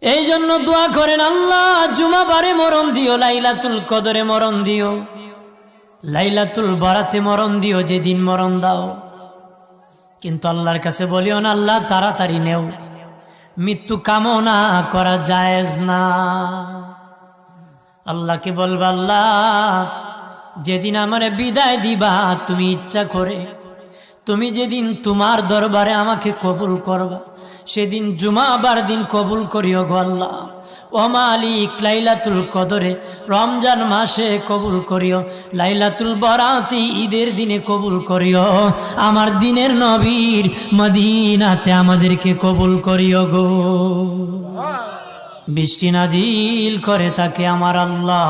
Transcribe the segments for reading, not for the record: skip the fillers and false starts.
এই জন্য দোয়া করেন, আল্লাহ জুমাবারে মরণ দিও, লাইলাতুল কদরে মরণ দিও, লাইলাতুল বারাতে মরণ দিও, যেদিন মরণ দাও। কিন্তু আল্লাহর কাছে বলিও না আল্লাহ তাড়াতাড়ি নেও, মৃত্যু কামনা করা জায়েজ না। আল্লাহকে বলবা, আল্লাহ যেদিন আমারে বিদায় দিবা তুমি ইচ্ছা করে, তুমি যেদিন তোমার দরবারে আমাকে কবুল করবা, সেদিন জুমাবার দিন কবুল করিও গো আল্লাহ। ও মালিক, লাইলাতুল কদরে রমজান মাসে কবুল করিও, লাইলাতুল বরাতি ঈদের দিনে কবুল করিও, আমার দিনের নবীর মদিনাতে আমাদেরকে কবুল করিও গো। বৃষ্টি নাজিল করে তাকে আমার আল্লাহ,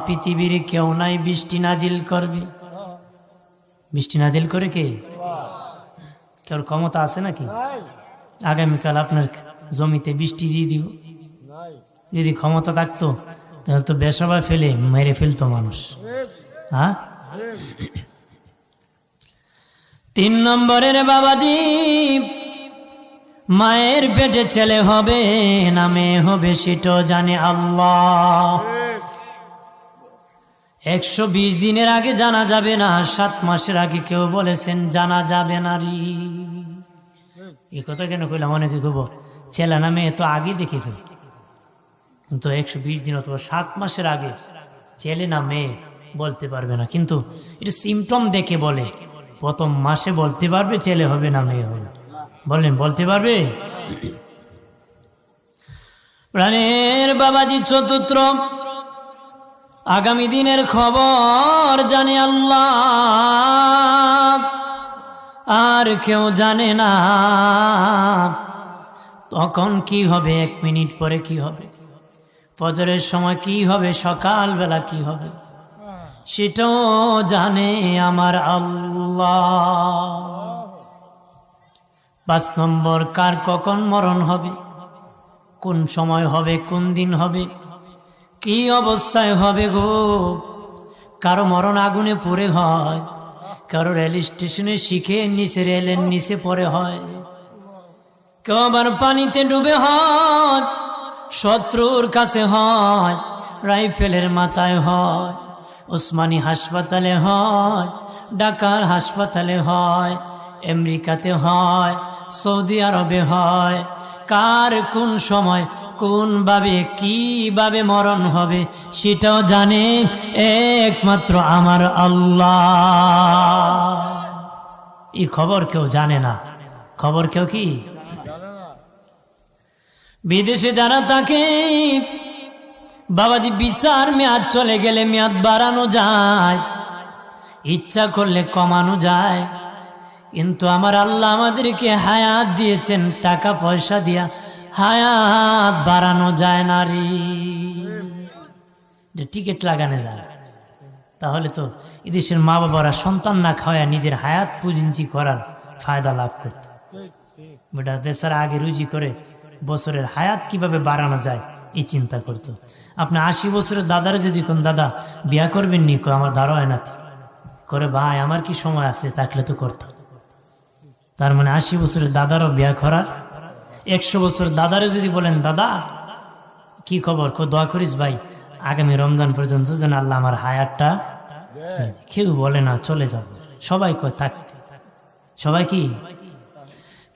পৃথিবীর কেউ নাই বৃষ্টি নাজিল করবে। বৃষ্টি নাজিল করে কে? কেউ ক্ষমতা আছে নাকি? আগামীকাল আপনার জমিতে বৃষ্টি দিয়ে দিব। যদি ক্ষমতা থাকতো তাহলে তো বেসবা ফেলে মেরে ফেলতো মানুষ। হ্যাঁ, 3 নম্বরের বাবাজি, মায়ের পেটে ছেলে হবে না মেয়ে হবে সেটাও জানে আল্লাহ। 120 দিনের আগে জানা যাবে না, 7 মাসের আগে কেউ বলেছেন জানা যাবে না রে। এই কথা কেন কইলাম? অনেকে কইব ছেলে না মেয়ে তো আগে দেখে ফেল, কিন্তু 120 দিন অথবা 7 মাসের আগে ছেলে না মেয়ে বলতে পারবে না। কিন্তু এটা সিমটম দেখে বলে, প্রথম মাসে বলতে পারবে ছেলে হবে না মেয়ে হবে। বলেন বলতে পারবে? প্রাণের বাবাজি, চতুর্থ আগামী দিনের খবর জানে আল্লাহ, আর কেউ জানে না। তখন কি হবে, 1 মিনিট পরে কি হবে, ফজরের সময় কি হবে, সকালবেলা কি হবে, সেটাও জানে আমার আল্লাহ। 5 নম্বর, কার কখন মরণ হবে, কোন সময় হবে, কোন দিন হবে, কি অবস্থায় হবে গো। কারো মরণ আগুনে পুড়ে হয়, কারো রেল স্টেশনে শিখে নিচে রেলের নিচে পড়ে হয়, কেউ আবার পানিতে ডুবে হয়, শত্রুর কাছে হয়, রাইফেলের মাথায় হয়, ওসমানী হাসপাতালে হয়, ঢাকার হাসপাতালে হয়, আমেরিকাতে হয়, সৌদি আরবে হয়। কার কোন সময় কোন ভাবে কিভাবে মরণ হবে সেটাও জানে একমাত্র আমার আল্লাহ। এই খবর কেউ জানে না। খবর কেউ কি বিদেশে যারা থাকে, বাবাজি বিচার মেয়াদ চলে গেলে মেয়াদ বাড়ানো যায়, ইচ্ছা করলে কমানো যায়, কিন্তু আমার আল্লাহ আমাদেরকে হায়াত দিয়েছেন, টাকা পয়সা দিয়া হায়াত বাড়ানো যায় না রে। যে টিকিট লাগানো যায়, তাহলে তো এদেশের মা বাবারা সন্তান না খাওয়া নিজের হায়াত পুঁজি করার ফায়দা লাভ করত। বেটা বেচারা আগে রুজি করে বছরের হায়াত কিভাবে বাড়ানো যায় এই চিন্তা করত। আপনি 80 বছরের দাদারে যদি কোন দাদা বিয়া করবেন নি, আমার ধারো হয় না করে, ভাই আমার কি সময় আছে, থাকলে তো করতাম। তার মানে 80 বছরের দাদারও বিয়া করার। 100 বছর দাদারে যদি বলেন দাদা কি খবর, দোয়া করিস ভাই আগামী রমজান পর্যন্ত যেন আল্লাহ আমার হায়াতটা, কেউ বলে না চলে যাব, সবাই কয় থাকতে। সবাই কি,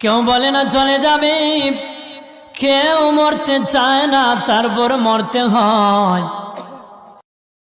কেউ বলে না চলে যাবে, কেউ মরতে চায় না, তারপর মরতে হয়।